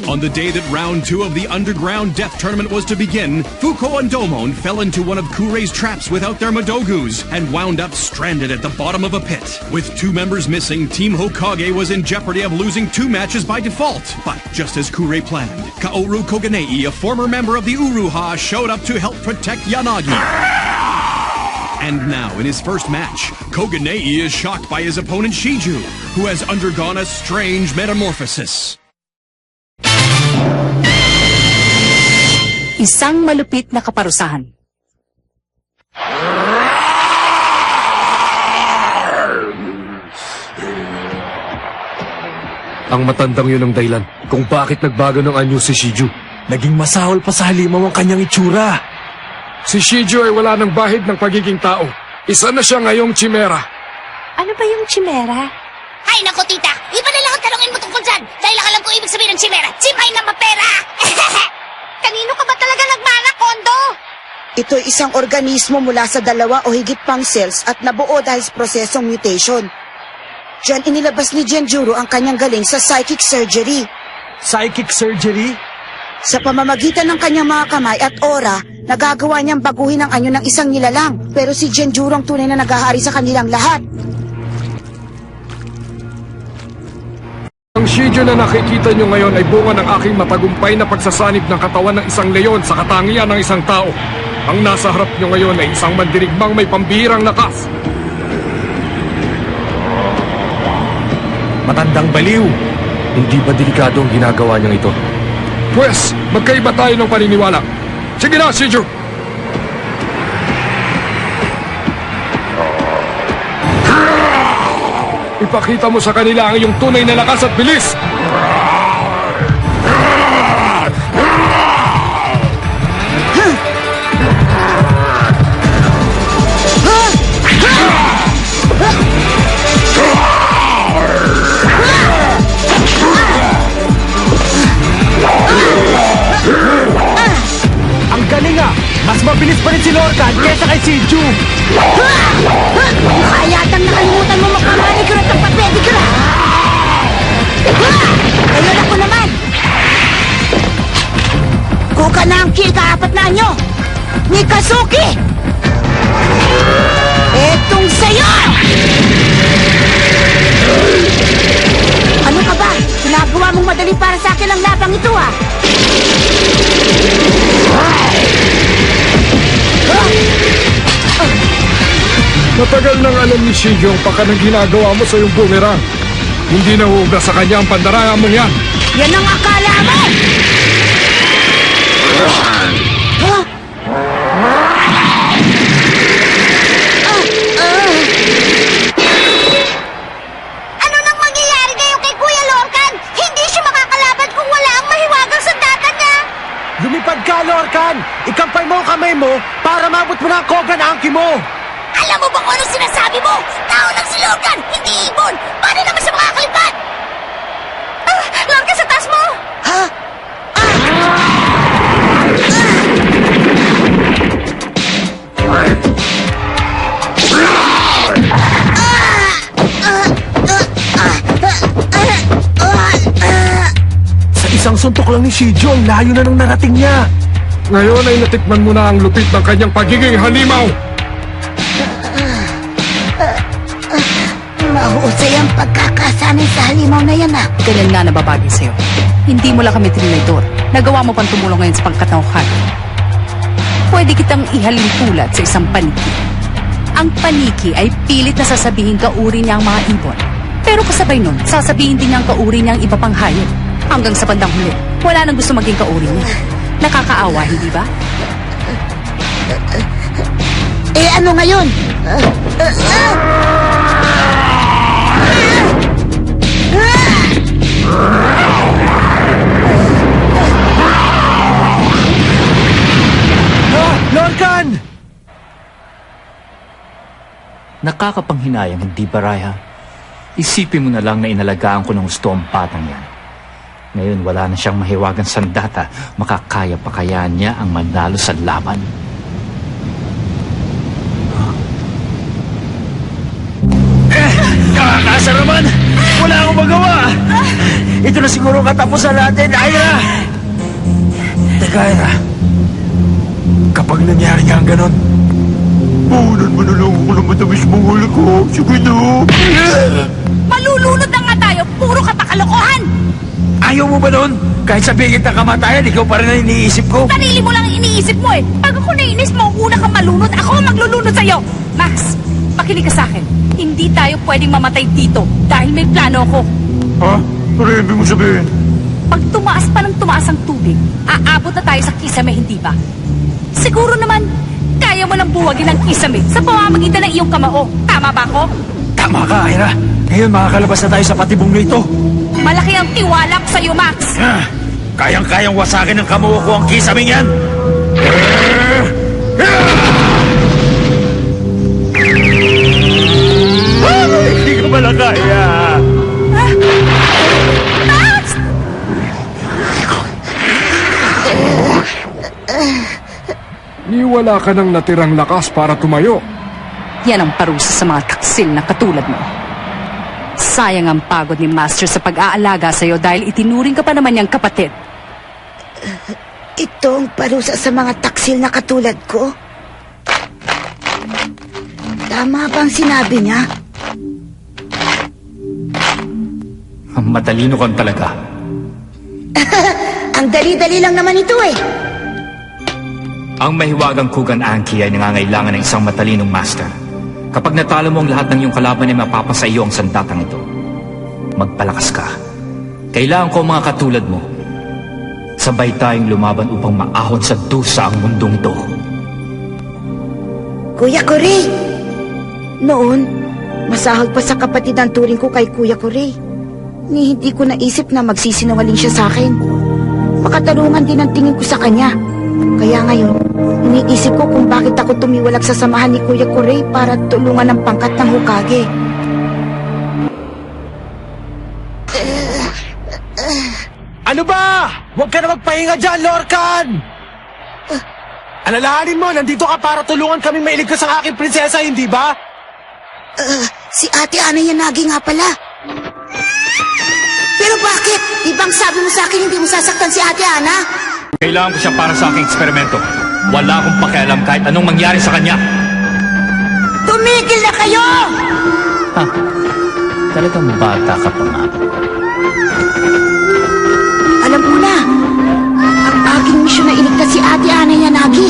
On the day that round 2 of the Underground Death Tournament was to begin, Fuko and Domon fell into one of Kurei's traps without their Madogus and wound up stranded at the bottom of a pit. With 2 members missing, Team Hokage was in jeopardy of losing 2 matches by default. But just as Kurei planned, Kaoru Koganei, a former member of the Uruha, showed up to help protect Yanagi. And now, in his first match, Koganei is shocked by his opponent Shiju, who has undergone a strange metamorphosis. Isang malupit na kaparusahan. Ang matandang yun ang dahilan kung bakit nagbago ng anyo si Shiju. Naging masahol pa sa halimaw ang kanyang itsura. Si Shiju ay wala ng bahid ng pagiging tao. Isa na siya ngayong chimera. Ano ba yung chimera? Ay, naku, tita! Iba na lang ang tanongin mo tungkol dyan! Dahil alam ko ibig sabihin ng chimera. Chimay na mapera! Kanino ka ba talaga nagmana, Kondo? Ito'y isang organismo mula sa 2 o higit pang cells at nabuo dahil sa prosesong mutation. Diyan inilabas ni Genjuro ang kanyang galing sa psychic surgery. Psychic surgery? Sa pamamagitan ng kanyang mga kamay at aura, nagagawa niyang baguhin ang anyo ng isang nilalang. Pero si Genjuro ang tunay na naghahari sa kanilang lahat. Ang Shiju na nakikita nyo ngayon ay bunga ng aking matagumpay na pagsasanib ng katawan ng isang leon sa katangian ng isang tao. Ang nasa harap nyo ngayon ay isang mandirigmang may pambihirang lakas. Matandang baliw. Hindi ba delikado ang ginagawa niyang ito? Pwes, magkaiba tayo ng paniniwala. Sige na, Shiju! Ipakita mo sa kanila ang iyong tunay na lakas at bilis! Ang galing ah! Mas mabilis pa rin si Lorcan kesa kay Shiju! Mukha yatang nakalimutan mo magmamanicure at ang pedicure! Ngayon ako naman! Kuka na ang kill ka-4 na anyo! Ni Kazuki! Etong sayo! Ano ka ba? Ginagawa mong madali para sa akin ang labang ito ah! Matagal nang alam ni Shiju ang paka ng ginagawa mo sa iyong boomerang. Hindi nahugas sa kanya ang pandaraya mo yan. Yan ang akala mo! Ano nang mangyayari ngayon kay Kuya Lorcan? Hindi siya makakalaban kung wala ang mahiwagang sandata niya! Lumipad ka, Lorcan! Ikampay mo ang kamay mo para mabot mo na ang Kogan Anki mo! Alam mo ba kung ano sinasabi mo? Tao lang si Lorcan, hindi ibon! Paano naman siya makakalipad? Lorcan, sa taas mo! Ha? Sa isang suntok lang ni Shiju, ang layo na nung narating niya! Ngayon ay natikman mo na ang lupit ng kanyang pagiging halimaw. Mahusay ang pagkakasanay sa halimaw na yan ah. Ganyan nga nababagay sa'yo. Hindi mo lang kami trinidor. Nagawa mo pang tumulong ngayon sa pangkatauhan. Pwede kitang ihalin tulad sa isang paniki. Ang paniki ay pilit na sasabihin kauri niya ang mga ibon. Pero kasabay nun, sasabihin din niya ang kauri niya ang iba pang hayop. Hanggang sa bandang huli, wala nang gusto maging kauri niya. Nakakaawa, hindi ba? Eh ano ngayon? Lorcan! Nakakapanghinayang, hindi ba, Raiha? Isipin mo na lang na inalagaan ko ng gusto ang batang yan. Ngayon wala na siyang mahiwagang sandata. Makakaya pa kaya niya ang manalo sa laban? Nakakasa naman! Wala akong magawa! Ito na siguro ang katapusan natin, Ira! Teka, Ira. Kapag nangyari nga ang ganon, puhunan mo na lang ako ng matamis mong huli ko. Sige na. Malulunod na nga tayo, puro ka pa kalokohan! Ayaw mo ba nun? Kahit sabihin kita kamatayan, ikaw pa rin ang iniisip ko. Sarili mo lang ang iniisip mo eh. Pag ako nainis mo, una kang malunod, ako ang maglulunod sa'yo. Max, makinig ka sa akin. Hindi tayo pwedeng mamatay dito dahil may plano ako. Ha? Ano ibig mo sabihin? Pag tumaas pa ng tumaas ang tubig, aabot na tayo sa kisame, hindi ba? Siguro naman, kaya mo nang buwagin ang kisame sa pamamagitan ng iyong kamao. Tama ba ako? Tama ka, Ira. Ngayon makakalabas na tayo sa patibong nito. Malaki ang tiwala ko sa'yo, Max. Kayang-kayang wasakin ng kamuha ko ang kisaming yan. Hindi ko pala kaya. Max! Ni wala ka ng natirang lakas para tumayo. Yan ang parusa sa mga taksil na katulad mo. Sayang ang pagod ni Master sa pag-aalaga sa'yo dahil itinuring ka pa naman niyang kapatid. Ito ang parusa sa mga taksil na katulad ko? Tama bang sinabi niya? Matalino kang talaga. Ang dali-dali lang naman ito eh. Ang mahiwagang Kugan Anki ay nangangailangan ng isang matalinong master. Kapag natalo mo ang lahat ng iyong kalaban ay mapapasa iyo ang sandatang ito. Magpalakas ka. Kailangan ko ang mga katulad mo. Sabay tayong lumaban upang maahon sa dusa ang mundong ito. Kuya Corey! Noon, masahol pa sa kapatid ang turing ko kay Kuya Corey. Ni hindi ko naisip na magsisinungaling siya sa akin. Makatarungan din ang tingin ko sa kanya. Kaya ngayon, iniisip ko kung bakit ako tumiwalag sa samahan ni Kuya Corey para tulungan ang pangkat ng Hokage. Ano ba? Huwag ka na magpahinga dyan, Lorcan! Alalahanin mo, nandito ka para tulungan kaming mailigtas ang aking prinsesa, hindi ba? Si Ate Ana Yanagi nga pala. Pero bakit? Di bang sabi mo sa akin hindi mo sasaktan si Ate Ana? Kailangan ko siya para sa aking eksperimento. Wala akong pakialam kahit anong mangyari sa kanya. Tumigil na kayo! Ha? Talagang bata ka pa nga. Alam mo na, ang aking misyon na iligtas si Ate Ana Yanagi.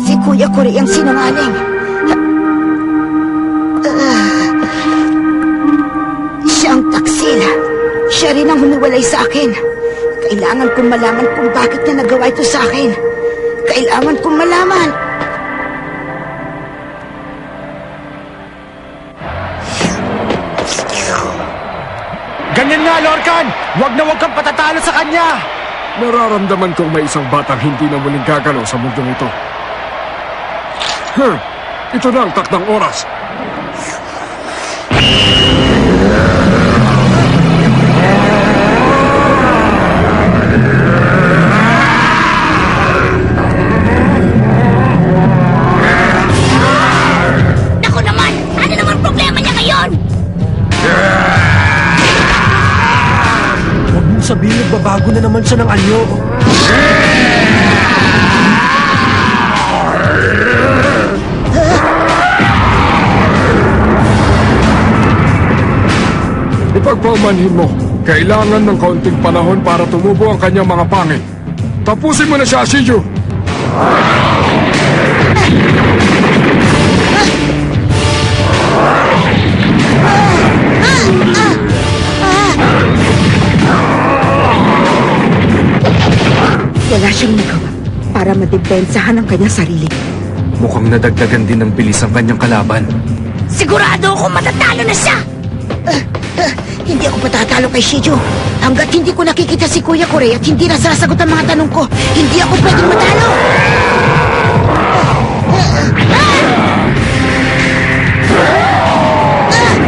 Si Kuya Corey ang sinungaling. Siya ang taksil. Siya rin ang humiwalay sa akin. Kailangan kong malaman kung bakit niya nagawa ito sa akin. Kailangan kong malaman. Ganyan nga, Lorcan! Huwag na huwag kang patatalo sa kanya! Nararamdaman kong may isang batang hindi na muling gagalaw sa mundong ito. Ito na ang takdang oras. Naku naman! Ano naman problema niya ngayon? Huwag mong sabihin nagbabago na naman siya ng anyo. Ipagpaumanhin mo, kailangan ng kaunting panahon para tumubo ang kanyang mga pangil. Tapusin mo na siya, Shiju! Wala siyang magawa para madepensahan ang kanyang sarili. Mukhang nadagdagan din ng bilis ang kanyang kalaban. Sigurado akong matatalo na siya! Hindi ako patatalo kay Shiju. Hanggat hindi ko nakikita si Kuya Corey at hindi nasasagot ang mga tanong ko, hindi ako pwedeng matalo!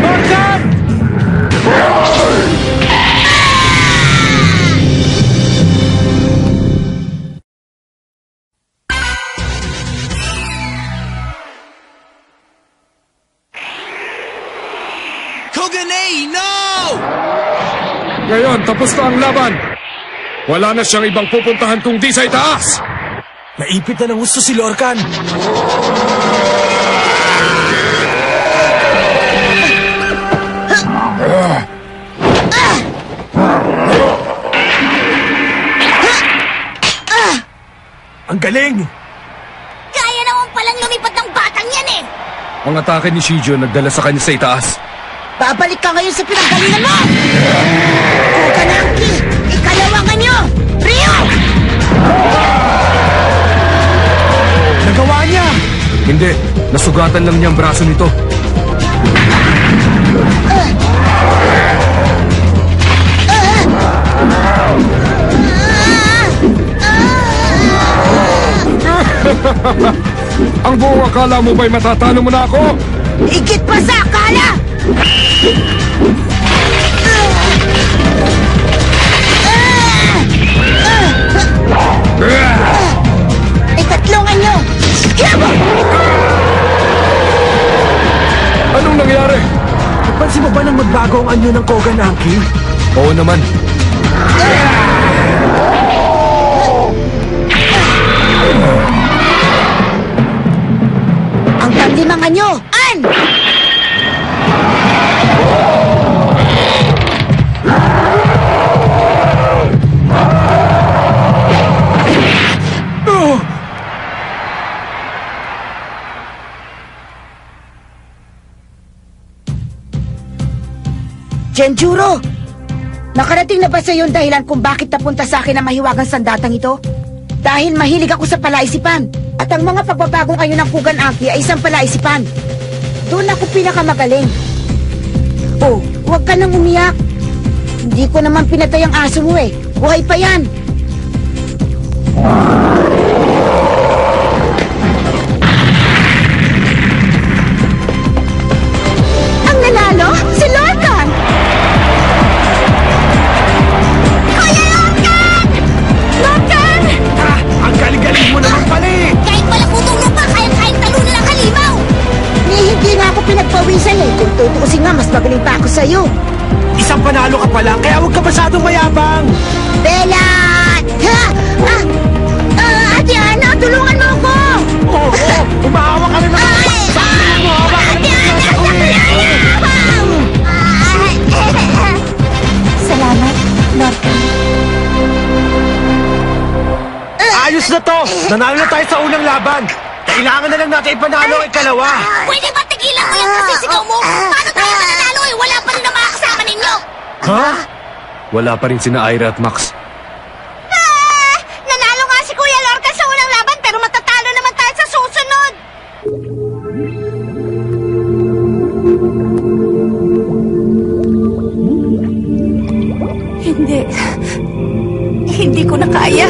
Lorcan! Kogan Ngayon, tapos na ang laban. Wala na siyang ibang pupuntahan kundi sa itaas. Naipit na ng gusto si Lorcan. Ang galing! Kaya naman palang lumipad ng batang yan eh! Ang atake ni Shijo nagdala sa kanya sa itaas. Babalik ka ngayon sa pinanggalingan mo! Kukanangki! Ikalawangan nyo! Rio! Nagawa niya! Hindi, nasugatan lang niya ang braso nito. Ang buong akala mo ba'y matatalo mo na ako? Higit pa sa akala! Ikatlongan nyo! Anong nangyari? Napansin mo ba nang magbago ang anyo ng Koganaki? Oo naman. Ang panlimangan nyo! An! Genjuro! Nakarating na ba sa iyo ang dahilan kung bakit napunta sa akin ang mahiwagang sandatang ito? Dahil mahilig ako sa palaisipan. At ang mga pagbabagong ayon ng Kugan-Aki ay isang palaisipan. Doon ako pinakamagaling. Oh, huwag ka nang umiyak. Hindi ko naman pinatay ang aso mo eh. Buhay pa yan. Ang nanalo? Si Lorcan! Kuya Lorcan! Lorcan! Ang galing-galing mo naman pala eh! Kahit malakutong lupa, kayang-kayang talunan ang halimaw! Hindi nga ako pinagpawisan eh. Kung tutuusin nga, mas magaling pa ako sa'yo. Isang panalo ka pala, kaya huwag ka masyadong mayabang! Bella! Ha? Ate Ana, tulungan mo ako! Oo, umahawa ka rin naman! Sakit mo, hawa ka rin naman! Salamat, Lorcan. Ayos na to! Nanalo na tayo sa unang laban! Kailangan na lang natin ipanalo ang ikalawa! Pwede ba tigilan mo yung kasisigaw mo? Paano tayo mananalo eh? Wala pa rin ang mga kasama ninyo! Ha? Wala pa rin sina Ira at Max. Nanalo nga si Kuya Lorcan sa unang laban pero matatalo naman tayo sa susunod! Hindi. Hindi ko na kaya.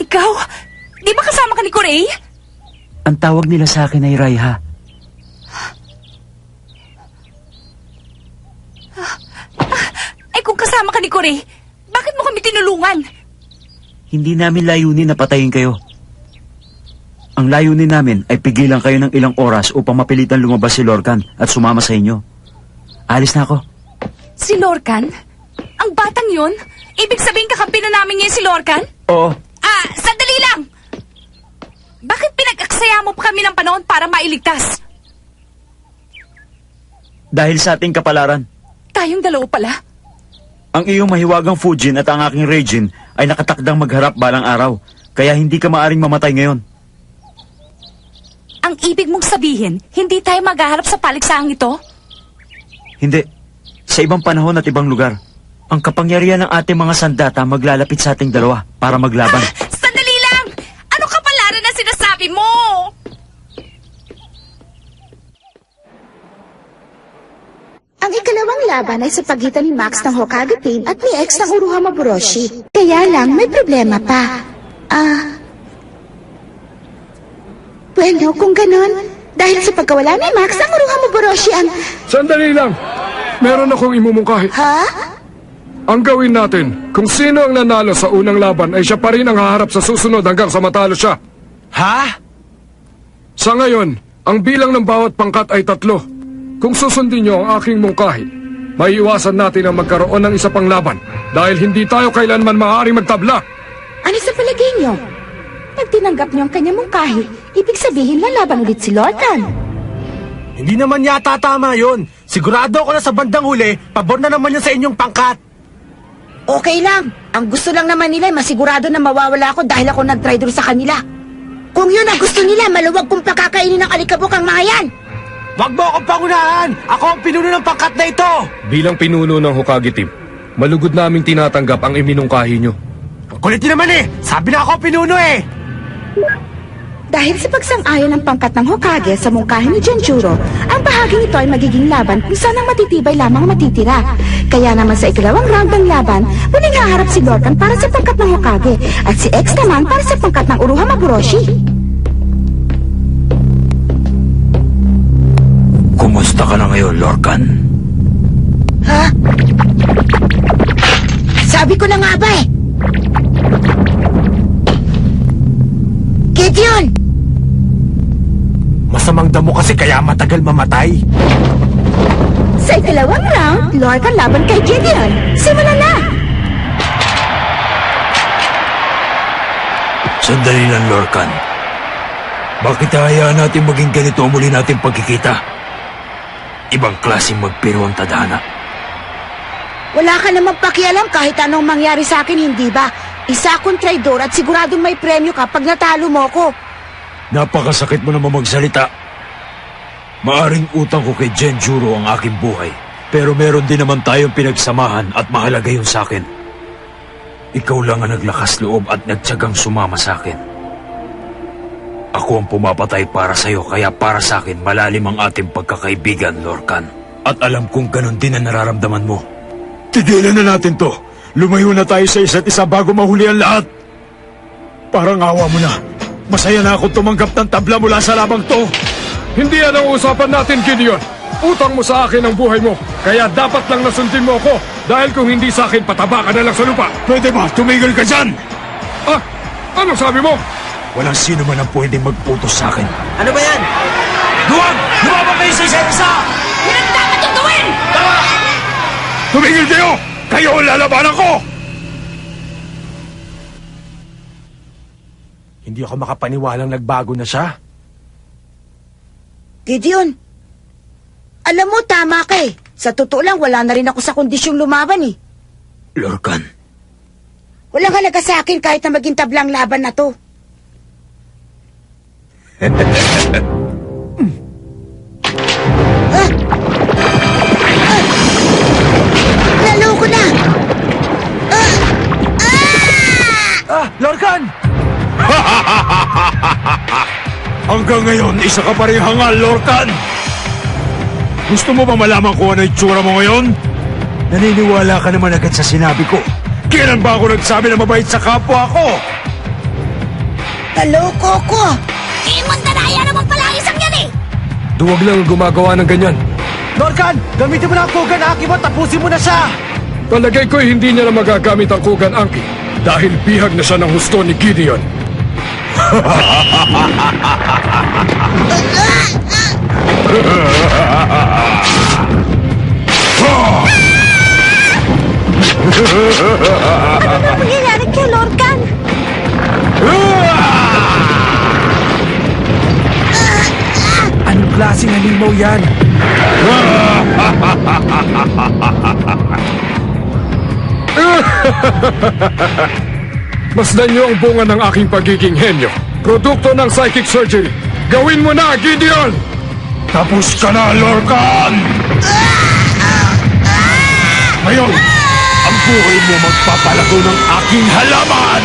Ikaw? Di ba kasama ka ni Corey? Ang tawag nila sa akin ay Raiha. Ay kung kasama ka ni Corey, bakit mo kami tinulungan? Hindi namin layunin na patayin kayo. Ang layunin namin ay pigilan kayo ng ilang oras upang mapilitan lumabas si Lorcan at sumama sa inyo. Alis na ako. Si Lorcan? Ang batang yun? Ibig sabihin kakampi na namin ngayon si Lorcan? Oo, Sandali lang! Bakit pinag-aksaya mo pa kami ng panahon para mailigtas? dahil sa ating kapalaran. Tayong dalawa pala? Ang iyong mahiwagang Fujin at ang aking Reijin ay nakatakdang magharap balang araw, kaya hindi ka maaring mamatay ngayon. Ang ibig mong sabihin, hindi tayo maghaharap sa paligsaang ito? Hindi. Sa ibang panahon at ibang lugar, ang kapangyarihan ng ating mga sandata maglalapit sa ating dalawa para maglaban. Sandali lang! Ano kapalaran na sinasabi mo? Ang ikalawang laban ay sa pagitan ni Max ng Hokage team at ni X ng Uruha Maburoshi. Kaya lang, may problema pa. Bueno, kung ganon, Dahil sa pagkawala ni Max, ang Uruha Moboroshi ang... Sandali lang. Meron akong imumungkahi. Ha? Ang gawin natin, kung sino ang nanalo sa unang laban ay siya pa rin ang haharap sa susunod hanggang sa matalo siya. Ha? Sa ngayon, ang bilang ng bawat pangkat ay 3. Kung susundin niyo ang aking mungkahi, maiiwasan natin ang magkaroon ng isa pang laban dahil hindi tayo kailanman maaaring magtabla. Ano sa palagay niyo? Pag tinanggap niyo ang kanyang mungkahi, ibig sabihin lalaban ulit si Lorcan. Hindi naman yata tama yun. Sigurado ako na sa bandang huli, pabor na naman yun sa inyong pangkat. Okay lang. Ang gusto lang naman nila ay masigurado na mawawala ako dahil ako nag-traitor sa kanila. Kung yun ang gusto nila, maluwag kong pakakainin ng alikabok ang mga yan. Wag mo akong pangunahan! Ako ang pinuno ng pangkat na ito! Bilang pinuno ng Hokage team, malugod naming tinatanggap ang iminungkahi niyo. Ang kulit niyo naman eh! Sabi na ako ang pinuno eh! Dahil sa pagsang-ayon ng pangkat ng Hokage sa mungkahi ni Genjuro, ang bahagi nito ay magiging laban kung saan ang matitibay lamang ang matitira. Kaya naman sa ikalawang round ng laban, muling haharap si Lorcan para sa pangkat ng Hokage at si X naman para sa pangkat ng Uruha Moboroshi. Kumusta ka na ngayon, Lorcan? Ha? Sabi ko na nga ba eh! Gideon! Masamang damo kasi kaya matagal mamatay. Sa ikalawang round, Lorcan laban kay Gideon. Simulan na! Sandali lang, Lorcan. Bakit hayaan natin maging ganito ang muli natin pagkikita? Ibang klaseng magpiro ang tadhana. Wala ka namang pakialam kahit anong mangyari sa akin, hindi ba? Isa akong traidor at siguradong may premyo kapag natalo mo ko. Napakasakit mo naman magsalita. Maaring utang ko kay Genjuro ang aking buhay. Pero meron din naman tayong pinagsamahan at mahalaga yun sa akin. Ikaw lang ang naglakas loob at nagtiyagang sumama sa akin. Ako ang pumapatay para sa'yo kaya para sa akin malalim ang ating pagkakaibigan, Lorcan. At alam kong ganun din ang nararamdaman mo. Tigilan na natin to. Lumayo na tayo sa isa't isa bago mahuli ang lahat. Parang awa mo na. Masaya na akong tumanggap ng tabla mula sa labang to. Hindi yan ang usapan natin, Gideon. Utang mo sa akin ang buhay mo, kaya dapat lang nasundin mo ako. Dahil kung hindi sa akin, pataba ka na lang sa lupa. Pwede ba? Tumigil ka dyan! Ah, anong sabi mo? Walang sino man ang pwedeng magputos sa akin. Ano ba yan? Duwag! Lumabang kayo sa isa't isa! Yan ang dapat yung gawin! Tumigil kayo! Kayo ang lalabanan ko! Hindi ako makapaniwalang nagbago na siya. Gideon, alam mo, tama ka eh. Sa totoo lang, wala na rin ako sa kondisyong lumaban eh. Lorcan, Walang halaga sa akin kahit na maging tablang laban na to. Naloko na! Lorcan! hanggang ngayon, isa ka pa rin hangal, Lorcan! Gusto mo ba malaman kung ano yung tsura mo ngayon? Naniniwala ka naman agad sa sinabi ko. Kailan ba ako nagsabi na mabait sa kapwa ko? Naloko ko! Mandaraya naman pala ang isang yan eh! Duwag lang gumagawa ng ganyan. Lorcan! Gamitin mo na ang Kugan Aki mo, tapusin mo na siya! Palagay ko hindi niya na magagamit ang Kugan Anki dahil bihag na siya ng husto ni Gideon. Ano na mangyayari kay Lorcan? Anong klaseng halimaw yan? Masdan niyo ang bunga ng aking pagiging henyo. Produkto ng psychic surgery. Gawin mo na, Gideon! Tapos ka na, Lorcan! Ngayon, ang buhay mo magpapalago ng aking halaman!